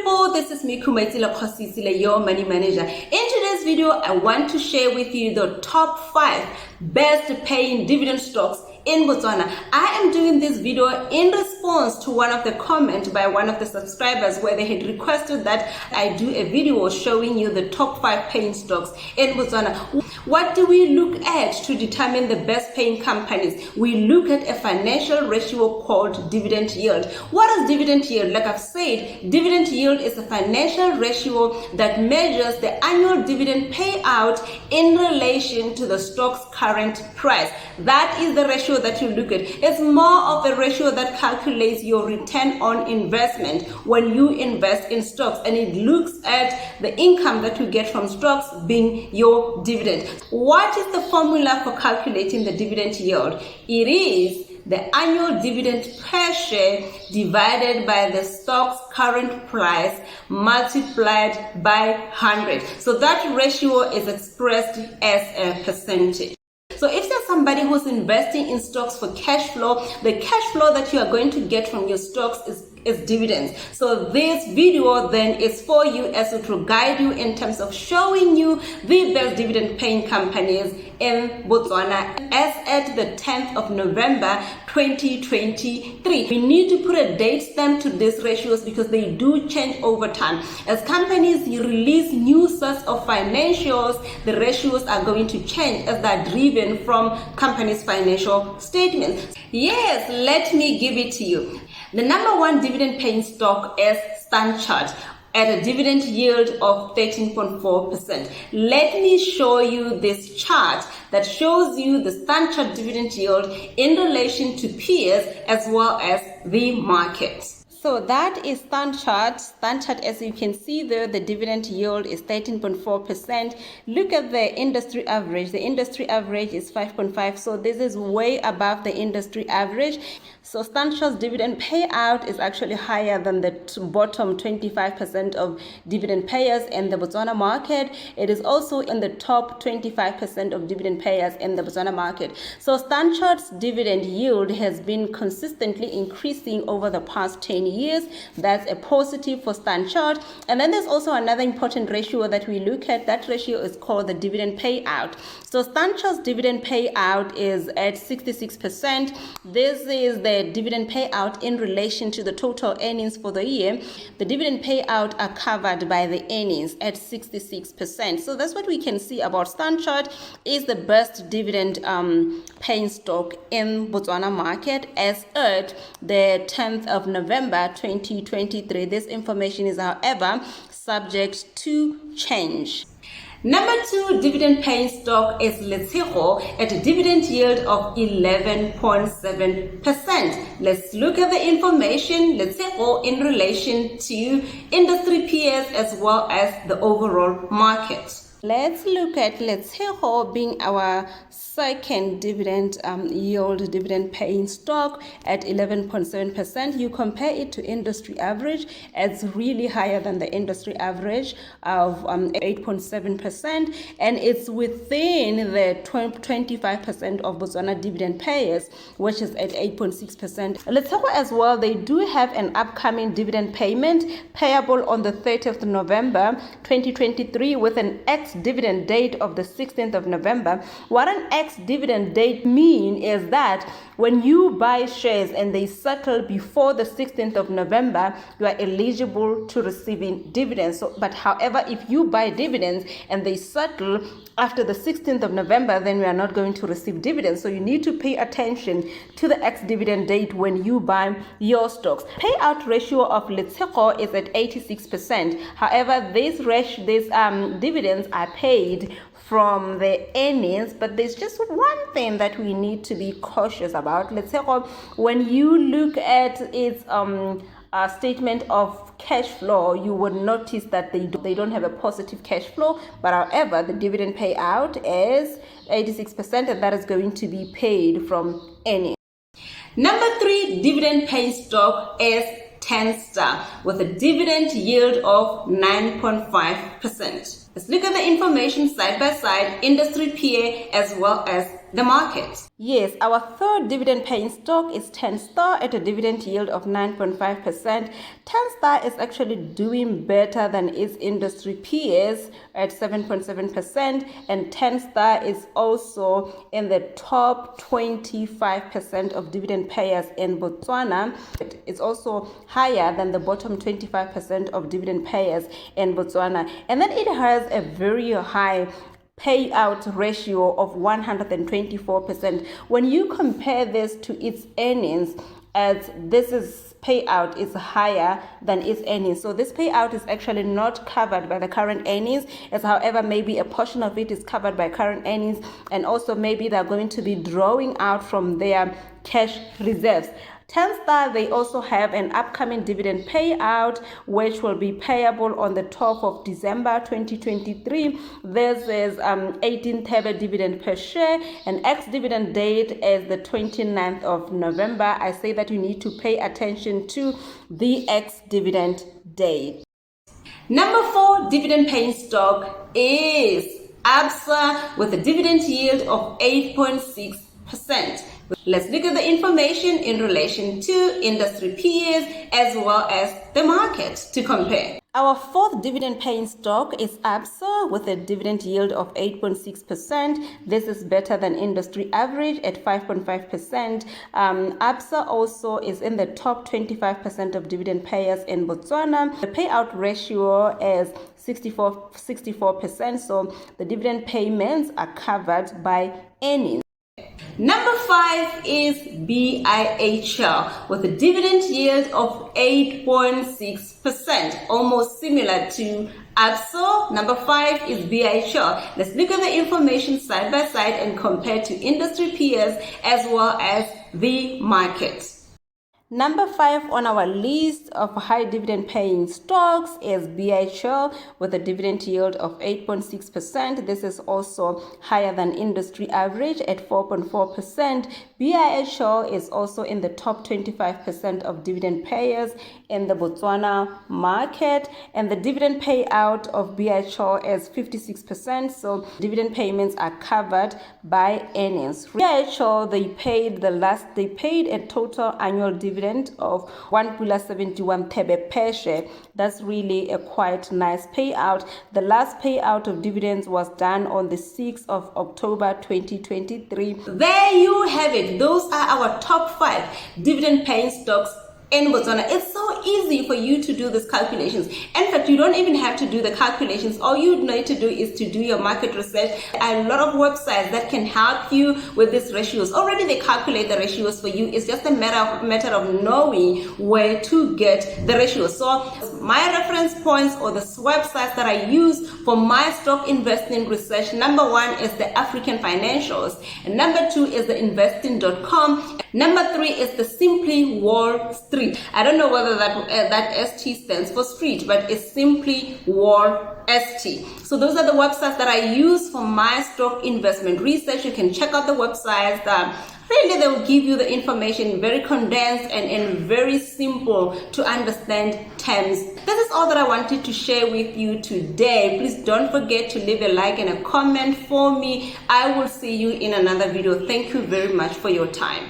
people, this is me Kumaitila Kosisile, your money manager. In today's video, I want to share with you the top 5 best paying dividend stocks in Botswana. I am doing this video in response to one of the comments by one of the subscribers where they had requested that I do a video showing you the top 5 paying stocks in Botswana. What do we look at to determine the best paying companies? We look at a financial ratio called dividend yield. What is dividend yield? Like I've said, dividend yield is a financial ratio that measures the annual dividend payout in relation to the stock's current price. That is the ratio that you look at. It's more of a ratio that calculates your return on investment when you invest in stocks, and it looks at the income that you get from stocks being your dividend. What is the formula for calculating the dividend yield? It is the annual dividend per share divided by the stock's current price multiplied by 100. So that ratio is expressed as a percentage. So if there's somebody who's investing in stocks for cash flow, the cash flow that you are going to get from your stocks is dividends. So this video then is for you, as it will guide you in terms of showing you the best dividend paying companies in Botswana as at the 10th of November 2023. We need to put a date stamp to these ratios because they do change over time. As companies release new sets of financials, the ratios are going to change as they're driven from companies' financial statements. Yes, let me give it to you. The number 1 dividend paying stock is Stanchart at a dividend yield of 13.4%. Let me show you this chart that shows you the Stanchart dividend yield in relation to peers as well as the market. So that is Stanchart. Stanchart, as you can see there, the dividend yield is 13.4%. Look at the industry average. The industry average is 5.5. So this is way above the industry average. So Stanchart's dividend payout is actually higher than the bottom 25% of dividend payers in the Botswana market. It is also in the top 25% of dividend payers in the Botswana market. So Stanchart's dividend yield has been consistently increasing over the past 10 years. That's a positive for Stanchart. And then there's also another important ratio that we look at. That ratio is called the dividend payout. So Stanchart's dividend payout is at 66%. This is the dividend payout in relation to the total earnings for the year. The dividend payout are covered by the earnings at 66%. So that's what we can see about Stanchart is the best dividend paying stock in Botswana market as at the 10th of November 2023. This information is, however, subject to change. Number 2 dividend paying stock is Leto at a dividend yield of 11.7%. Let's look at the information Leto in relation to industry peers as well as the overall market. Let's look at Leto being our second dividend yield dividend paying stock at 11.7%. You compare it to industry average, it's really higher than the industry average of 8.7%, and it's within the 25% of Botswana dividend payers, which is at 8.6%. Leto as well, they do have an upcoming dividend payment payable on the 30th of November 2023 with an ex-dividend date of the 16th of November. What an ex-dividend date mean is that when you buy shares and they settle before the 16th of November, you are eligible to receiving dividends. So, but however, if you buy dividends and they settle after the 16th of November, then we are not going to receive dividends. So you need to pay attention to the ex-dividend date when you buy your stocks. Payout ratio of Leto is at 86%. However, these dividends are paid from the earnings, but there's just one thing that we need to be cautious about. Let's say when you look at its statement of cash flow, you would notice that they don't have a positive cash flow, but however the dividend payout is 86%, and that is going to be paid from earnings. Number 3 dividend paying stock is Stanchart with a dividend yield of 9.5%. Let's look at the information side by side, industry peer as well as the market. Yes, our third dividend paying stock is Stanchart at a dividend yield of 9.5%. Stanchart is actually doing better than its industry peers at 7.7%, and Stanchart is also in the top 25% of dividend payers in Botswana. It's also higher than the bottom 25% of dividend payers in Botswana, and then it has a very high payout ratio of 124%. When you compare this to its earnings, as this is payout is higher than its earnings, so this payout is actually not covered by the current earnings, as however maybe a portion of it is covered by current earnings, and also maybe they're going to be drawing out from their cash reserves. Stanchart, they also have an upcoming dividend payout which will be payable on the 12th of December 2023. This is 18 Thebe dividend per share, and ex-dividend date is the 29th of November. I say that you need to pay attention to the ex-dividend date. Number 4 dividend paying stock is Absa with a dividend yield of 8.6%. Let's look at the information in relation to industry peers as well as the market to compare. Our fourth dividend paying stock is Absa with a dividend yield of 8.6%. This is better than industry average at 5.5%. Absa also is in the top 25% of dividend payers in Botswana. The payout ratio is 64%, so the dividend payments are covered by earnings. Number 5 is BIHL with a dividend yield of 8.6%, almost similar to Absa. Number 5 is BIHL. Let's look at the information side by side and compare to industry peers as well as the market. Number 5 on our list of high dividend paying stocks is BIHL with a dividend yield of 8.6%. This is also higher than industry average at 4.4%. BIHL is also in the top 25% of dividend payers in the Botswana market, and the dividend payout of BIHL is 56%, so dividend payments are covered by earnings. BIHL, they paid a total annual dividend of 1.71 Thebe per share. That's really a quite nice payout. The last payout of dividends was done on the 6th of October 2023. There you have it. Those are our top 5 dividend paying stocks in Botswana. It's so easy for you to do these calculations. In fact, you don't even have to do the calculations. All you need to do is to do your market research. A lot of websites that can help you with these ratios. Already they calculate the ratios for you. It's just a matter of knowing where to get the ratios. So my reference points or the websites that I use for my stock investing research, number 1 is the African Financials, and number 2 is the investing.com. Number 3 is the Simply Wall Street. I don't know whether that ST stands for street, but it's Simply Wall ST. So those are the websites that I use for my stock investment research. You can check out the websites. Really, they will give you the information very condensed and in very simple to understand terms. This is all that I wanted to share with you today. Please don't forget to leave a like and a comment for me. I will see you in another video. Thank you very much for your time.